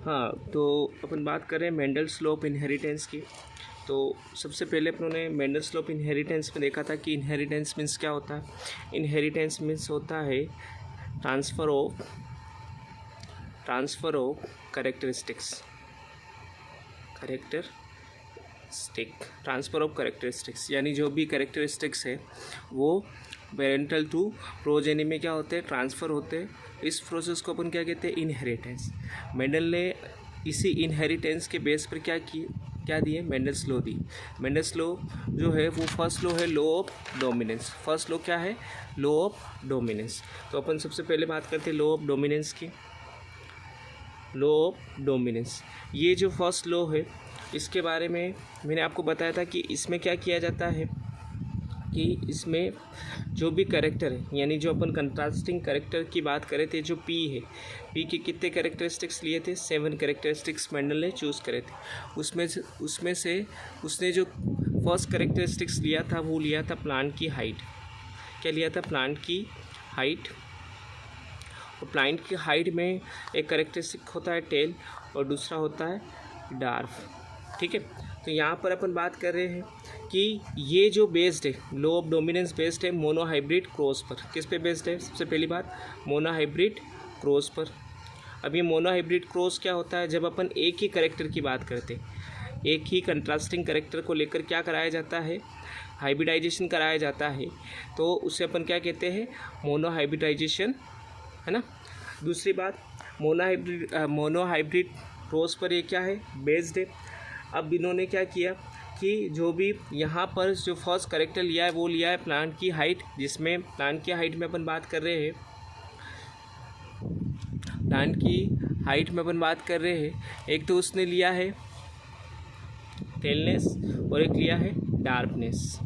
हाँ, तो अपन बात करें मेंडल्स लॉ ऑफ इनहेरिटेंस की। तो सबसे पहले अपनों ने मेंडल्स लॉ ऑफ इनहेरिटेंस में देखा था कि इनहेरिटेंस मीन्स क्या होता है। इनहेरिटेंस मीन्स होता है transfer of characteristics, transfer of characteristics, यानी जो भी कैरेक्टरिस्टिक्स है वो पेरेंटल टू प्रोजेनी में क्या होते हैं, ट्रांसफ़र होते हैं। इस प्रोसेस को अपन क्या कहते हैं, इनहेरिटेंस। मेंडल ने इसी इनहेरिटेंस के बेस पर क्या दिए, मेंडल्स लॉ दी। मेंडल्स लॉ जो है वो फर्स्ट लॉ है law of dominance. First law क्या है, लॉ ऑफ डोमिनेंस। तो अपन सबसे पहले बात करते हैं लॉ ऑफ डोमिनेंस की। लॉ ऑफ डोमिनेंस, ये जो फर्स्ट लॉ है इसके बारे में मैंने आपको बताया था कि इसमें क्या किया जाता है कि इसमें जो भी कैरेक्टर है, यानी जो अपन कंट्रास्टिंग कैरेक्टर की बात करे थे, जो पी है, पी के कितने कैरेक्टरिस्टिक्स लिए थे, 7 कैरेक्टरिस्टिक्स मेंडल ने चूज़ करे थे। उसमें से उसने जो फर्स्ट कैरेक्टरिस्टिक्स लिया था वो लिया था प्लांट की हाइट। क्या लिया था, प्लांट की हाइट। और प्लांट की हाइट में एक कैरेक्टरिस्टिक होता है टेल और दूसरा होता है डार्फ। ठीक है, तो यहाँ पर अपन बात कर रहे हैं कि ये जो बेस्ड है, लॉ ऑफ डोमिनेंस बेस्ड है मोनोहाइब्रिड क्रॉस पर। किस पे बेस्ड है, सबसे पहली बात मोनोहाइब्रिड क्रॉस पर। अब ये मोनोहाइब्रिड क्रॉस क्या होता है, जब अपन एक ही कैरेक्टर की बात करते हैं, एक ही कंट्रास्टिंग कैरेक्टर को लेकर क्या कराया जाता है, हाइब्रिडाइजेशन कराया जाता है, तो उसे अपन क्या कहते हैं, मोनोहाइब्रिडाइजेशन, है ना। दूसरी बात, मोनोहाइब्रिड क्रॉस पर ये क्या है, बेस्ड है। अब इन्होंने क्या किया कि जो भी यहाँ पर जो फर्स्ट कैरेक्टर लिया है वो लिया है प्लांट की हाइट, जिसमें प्लांट की हाइट में अपन बात कर रहे हैं, एक तो उसने लिया है टेलनेस और एक लिया है डार्कनेस।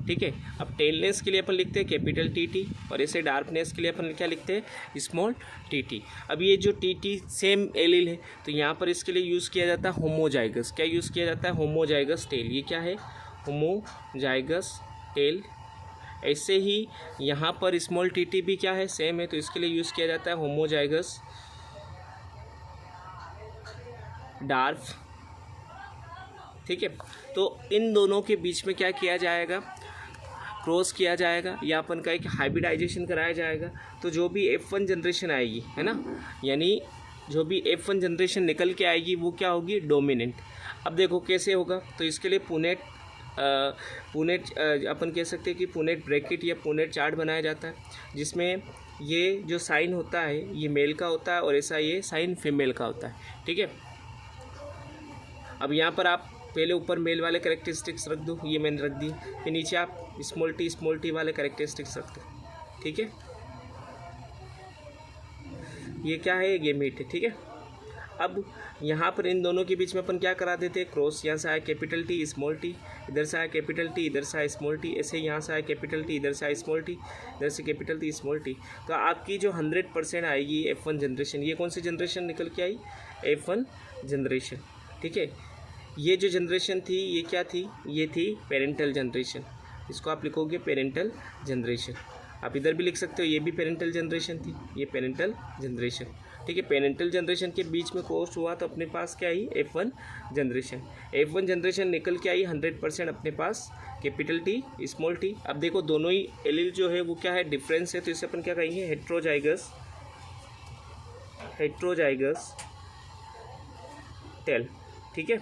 ठीक है, अब टेलनेस के लिए अपन लिखते हैं कैपिटल टी और ऐसे डार्कनेस के लिए अपन क्या लिखते हैं, स्मॉल टी। अब ये जो टी सेम एलील है तो यहाँ पर इसके लिए यूज़ किया जाता है होमोजाइगस। क्या यूज़ किया जाता है, होमोजाइगस टेल। ये क्या है, होमोजाइगस टेल। ऐसे ही यहाँ पर स्मॉल टी भी क्या है, सेम है, तो इसके लिए यूज़ किया जाता है होमोजाइगस डार्फ। ठीक है, तो इन दोनों के बीच में क्या किया जाएगा, क्रॉस किया जाएगा या अपन का एक हाइब्रिडाइजेशन कराया जाएगा। तो जो भी F1 जनरेशन आएगी, है ना, यानी जो भी F1 जनरेशन निकल के आएगी वो क्या होगी, डोमिनेंट। अब देखो कैसे होगा, तो इसके लिए पुनेट अपन कह सकते हैं कि पुनेट ब्रैकेट या पुनेट चार्ट बनाया जाता है, जिसमें ये जो साइन होता है ये मेल का होता है और ऐसा ये साइन फीमेल का होता है। ठीक है, अब यहाँ पर आप पहले ऊपर मेल वाले कैरेक्टरिस्टिक्स रख दो, ये मैंने रख दी, फिर नीचे आप स्मॉल टी वाले कैरेक्टरिस्टिक्स रख दो। ठीक है, ये क्या है, गेमीट है। ठीक है, अब यहाँ पर इन दोनों के बीच में अपन क्या करा देते हैं, क्रॉस। यहाँ से आया कैपिटल टी स्मॉल टी, इधर से आया कैपिटल टी, इधर से आया स्मॉल टी, ऐसे यहाँ से आया कैपिटल टी, इधर से आया स्मॉल टी, इधर से कैपिटल टी स्मॉल टी। तो आपकी जो 100% आएगी F1 जनरेशन, ये कौन सी जनरेशन निकल के आई, F1 जनरेशन। ठीक है, ये जो जनरेशन थी ये क्या थी, ये थी पेरेंटल जनरेशन। इसको आप लिखोगे पेरेंटल जनरेशन। आप इधर भी लिख सकते हो, ये भी पेरेंटल जनरेशन थी, ये पेरेंटल जनरेशन। ठीक है, पेरेंटल जनरेशन के बीच में क्रॉस हुआ तो अपने पास क्या आई, F1 जनरेशन। F1 जनरेशन निकल के आई 100% अपने पास कैपिटल टी स्मॉल टी। अब देखो दोनों ही एलील जो है वो क्या है, डिफरेंस है, तो इसे अपन क्या कहेंगे, हेट्रोजाइगस टेल। ठीक है,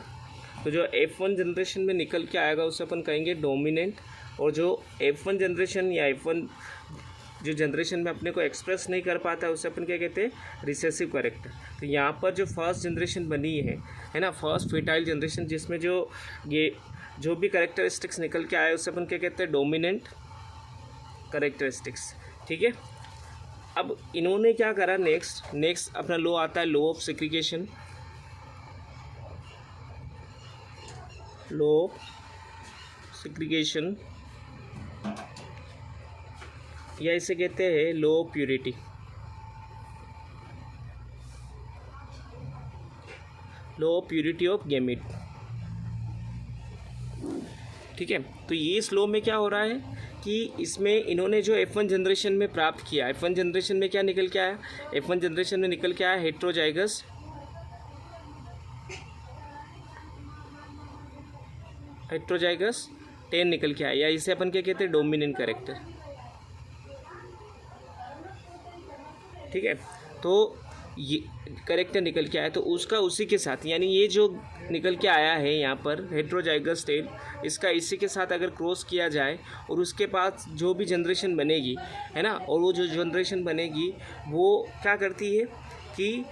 तो जो F1 जनरेशन में निकल के आएगा उसे अपन कहेंगे डोमिनेंट, और जो F1 जनरेशन या F1 जो जनरेशन में अपने को एक्सप्रेस नहीं कर पाता है उसे अपन क्या कहते हैं, रिसेसिव कैरेक्टर। तो यहाँ पर जो फर्स्ट जनरेशन बनी है ना, फर्स्ट फर्टाइल जनरेशन, जिसमें जो भी कैरेक्टरिस्टिक्स निकल के आए उसे अपन क्या कहते हैं, डोमिनेंट कैरेक्टरिस्टिक्स। ठीक है, अब इन्होंने क्या करा, नेक्स्ट अपना लॉ आता है law of segregation. Law of segregation या इसे कहते हैं law of purity. Law of purity of gamete. ठीक है, तो ये इस लॉ में क्या हो रहा है कि इसमें इन्होंने जो F1 जनरेशन में प्राप्त किया, F1 जनरेशन में क्या निकल के आया, F1 जनरेशन में निकल के आया हेट्रोजाइगस हेट्रोजाइगस टेल निकल के आया, या इसे अपन क्या कहते हैं, डोमिनेंट कैरेक्टर। ठीक है, तो ये कैरेक्टर निकल के आया, तो उसका उसी के साथ, यानी ये जो निकल के आया है यहाँ पर हेट्रोजाइगस टेल, इसका इसी के साथ अगर क्रॉस किया जाए और उसके पास जो भी जनरेशन बनेगी, है ना, और वो जो जनरेशन बनेगी वो क्या करती है कि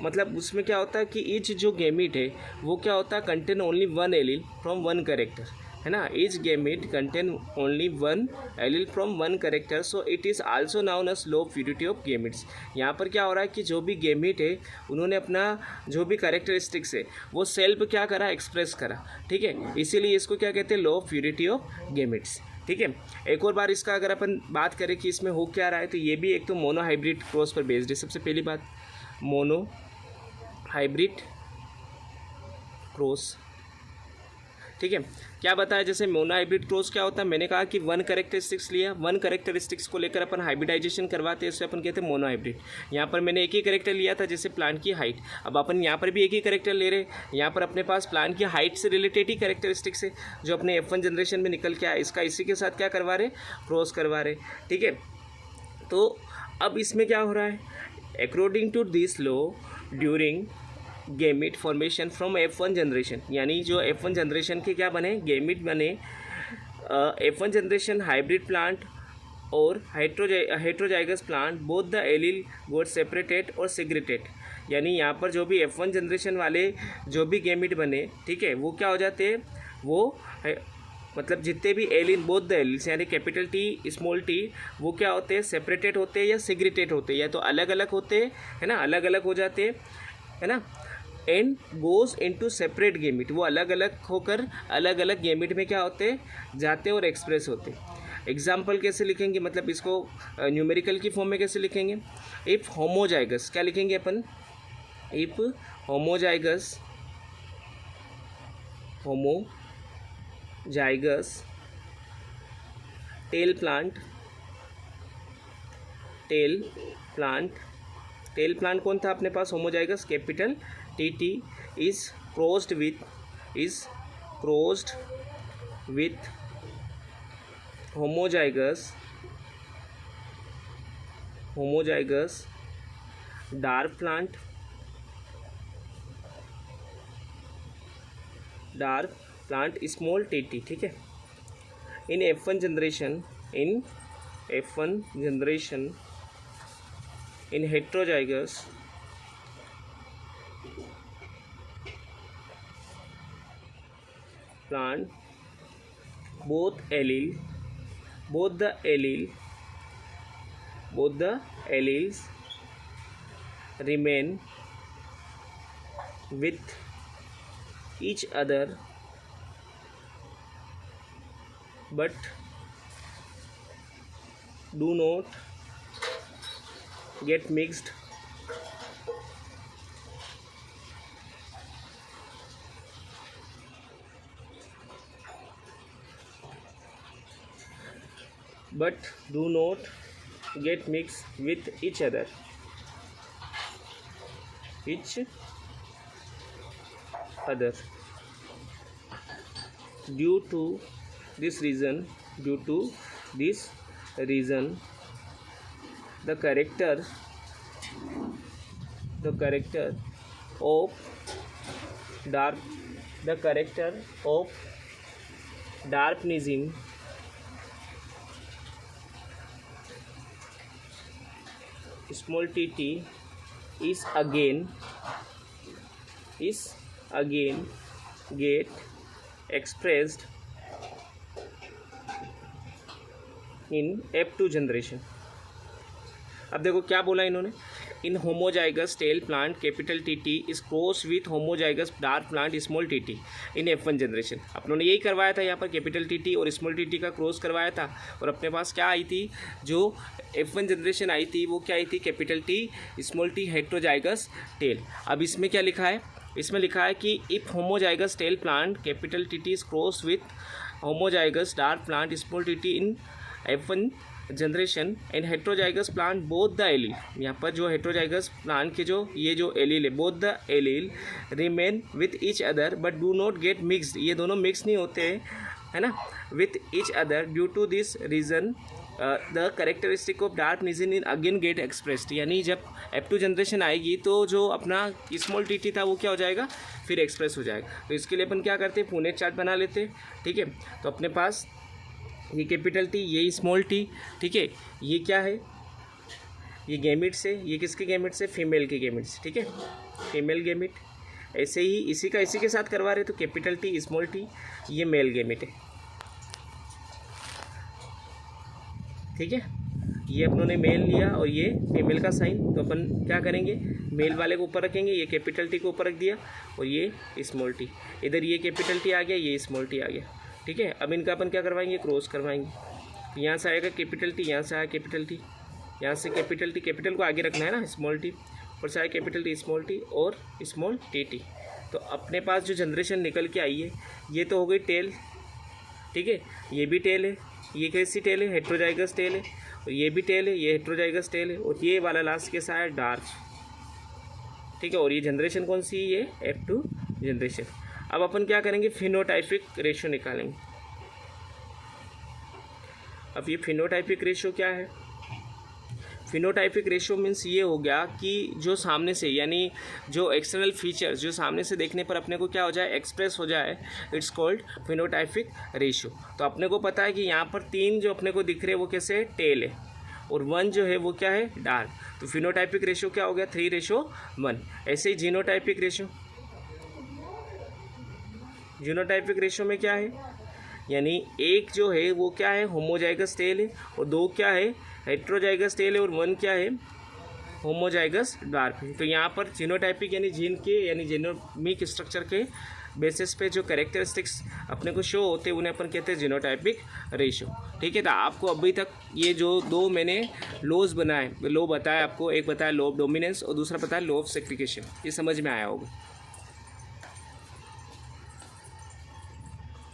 मतलब उसमें क्या होता है कि ईच जो गैमीट है वो क्या होता है, contain only one allele from one character, है ना, each gamete contain only one allele from one character, so it is also known as law purity of gametes. यहाँ पर क्या हो रहा है कि जो भी गैमीट है उन्होंने अपना जो भी कैरेक्टरिस्टिक्स है वो सेल्फ क्या करा, एक्सप्रेस करा। ठीक है, इसीलिए इसको क्या कहते हैं, लो प्यूरिटी ऑफ गैमीट्स। ठीक है, एक और बार इसका अगर अपन बात करें कि इसमें हो क्या रहा है, तो ये भी एक तो मोनो हाइब्रिड क्रॉस पर बेस्ड है। सबसे पहली बात मोनो हाइब्रिड क्रॉस। ठीक है, क्या बताया, जैसे मोनो हाइब्रिड क्रॉस क्या होता है, मैंने कहा कि वन कैरेक्टरिस्टिक्स लिया, वन कैरेक्टरिस्टिक्स को लेकर अपन हाइब्रिडाइजेशन करवाते हैं, इससे अपन कहते हैं मोनो हाइब्रिड। यहाँ पर मैंने एक ही कैरेक्टर लिया था, जैसे प्लांट की हाइट, अब अपन यहाँ पर भी एक ही कैरेक्टर ले रहे हैं, यहाँ पर अपने पास प्लांट की हाइट से रिलेटेड ही कैरेक्टरिस्टिक्स है जो अपने F1 जनरेशन में निकल के आया, इसका इसी के साथ क्या करवा रहे, क्रॉस करवा रहे। ठीक है, तो अब इसमें क्या हो रहा है, according to this law during gamete formation from F1 generation, यानी जो F1 जनरेशन के क्या बने, गैमीट बने, F1 जनरेशन हाइब्रिड प्लांट और heterozygous plant, both the allele got separated और सेग्रेटेड। यानी यहाँ पर जो भी F1 जनरेशन वाले जो भी गैमीट बने, ठीक है, वो क्या हो जाते हैं, वो मतलब जितने भी एलिन, बोथ द एलिन्स यानी कैपिटल टी स्मॉल टी, वो क्या होते हैं, सेपरेटेड होते हैं या सेग्रेटेड होते हैं, या तो अलग अलग होते हैं, है ना, अलग अलग हो जाते हैं, है ना, and goes into separate gamete, वो अलग अलग होकर अलग अलग गैमीट में क्या होते हैं, जाते और एक्सप्रेस होते। एग्जाम्पल कैसे लिखेंगे, मतलब इसको न्यूमेरिकल की फॉर्म में कैसे लिखेंगे, इफ़ होमोजाइगस, क्या लिखेंगे अपन, इफ़ होमोजाइगस टेल प्लांट कौन था अपने पास, homozygous, capital T is crossed with homozygous dwarf plant small T. ठीक है, in F1 generation in heterozygous plant, both the alleles remain with each other but do not get mixed with each other due to this reason the character of darwinism small tt is again get expressed in F2 generation. अब देखो क्या बोला इन्होंने, in homozygous tall plant capital T is cross with homozygous dwarf plant small T in F1 generation. अपनों ने यही करवाया था, यहाँ पर कैपिटल टी और स्मॉल टी का क्रॉस करवाया था, और अपने पास क्या आई थी, जो F1 जनरेशन आई थी वो क्या आई थी, capital T small T heterozygous tall. अब इसमें क्या लिखा है, इसमें लिखा है कि if homozygous tall plant capital T is cross with homozygous dwarf plant small T in F1 generation in heterozygous plant both the allele, यहाँ पर जो हेट्रोजाइगस प्लांट के जो ये जो एलील है both the allele remain with each other but do not get mixed, ये दोनों मिक्स नहीं होते है ना, with each other due to this reason the characteristic of dwarfism in again get expressed, यानी जब F2 जनरेशन आएगी तो जो अपना स्मॉल टी था वो क्या हो जाएगा फिर एक्सप्रेस हो जाएगा। तो इसके लिए अपन क्या करते हैं पुनेट चार्ट बना लेते हैं, ठीक है। तो अपने पास ये कैपिटल टी, ये स्मॉल टी, ठीक है, ये क्या है, ये गैमिट से, ये किसके गैमिट से, फीमेल के गैमिट से, ठीक है, फीमेल गैमिट। ऐसे ही इसी का इसी के साथ करवा रहे तो कैपिटल टी स्मॉल टी, ये मेल गैमिट है, ठीक है। ये अपनों ने मेल लिया और ये फीमेल का साइन, तो अपन क्या करेंगे मेल वाले को ऊपर रखेंगे, ये कैपिटल टी को ऊपर रख दिया और ये स्मॉल टी, इधर ये कैपिटल टी आ गया, ये स्मॉल टी आ गया, ठीक है। अब इनका अपन क्या करवाएंगे क्रॉस करवाएंगे, तो यहाँ से आएगा कैपिटल टी, यहाँ से आया कैपिटल टी, यहाँ से कैपिटल टी, कैपिटल को आगे रखना है ना, स्मॉल टी, ऊपर से आया कैपिटल टी स्मॉल टी और स्मॉल टी टी। तो अपने पास जो जनरेशन निकल के आई है ये तो हो गई टेल, ठीक है, ये भी टेल है, ये कैसी टेल है हेट्रोजाइगस टेल है, और ये भी टेल है, ये हेट्रोजाइगस टेल है, और ये वाला लास्ट के साथ डार्च, ठीक है। और ये जनरेशन कौन सी है, ये F2 जनरेशन। अब अपन क्या करेंगे फिनोटाइपिक रेशियो निकालेंगे। अब ये फिनोटाइपिक रेशियो क्या है, फिनोटाइपिक रेशियो मीन्स ये हो गया कि जो सामने से यानी जो एक्सटर्नल फीचर्स जो सामने से देखने पर अपने को क्या हो जाए एक्सप्रेस हो जाए, इट्स कॉल्ड फिनोटाइपिक रेशियो। तो अपने को पता है कि यहाँ पर 3 जो अपने को दिख रहे हैं वो कैसे है टेल है, और 1 जो है वो क्या है डार्क, तो फिनोटाइपिक रेशियो क्या हो गया 3:1। ऐसे ही जीनोटाइपिक रेशियो, जीनोटाइपिक रेशियो में क्या है, यानी एक जो है वो क्या है होमोजाइगस टेल है, और 2 क्या है हेट्रोजाइगस टेल है, और 1 क्या है होमोजाइगस डार्क है। तो यहाँ पर जीनोटाइपिक यानी जीन के यानी जीनोमिक स्ट्रक्चर के बेसिस पे जो कैरेक्टरिस्टिक्स अपने को शो होते हैं उन्हें अपन कहते हैं जीनोटाइपिक रेशियो, ठीक है। तो आपको अभी तक ये जो 2 मैंने लॉज बनाए, लो बताया आपको, एक बताया लॉ ऑफ डोमिनेंस और दूसरा बताया लॉ ऑफ सेग्रीगेशन, ये समझ में आया होगा।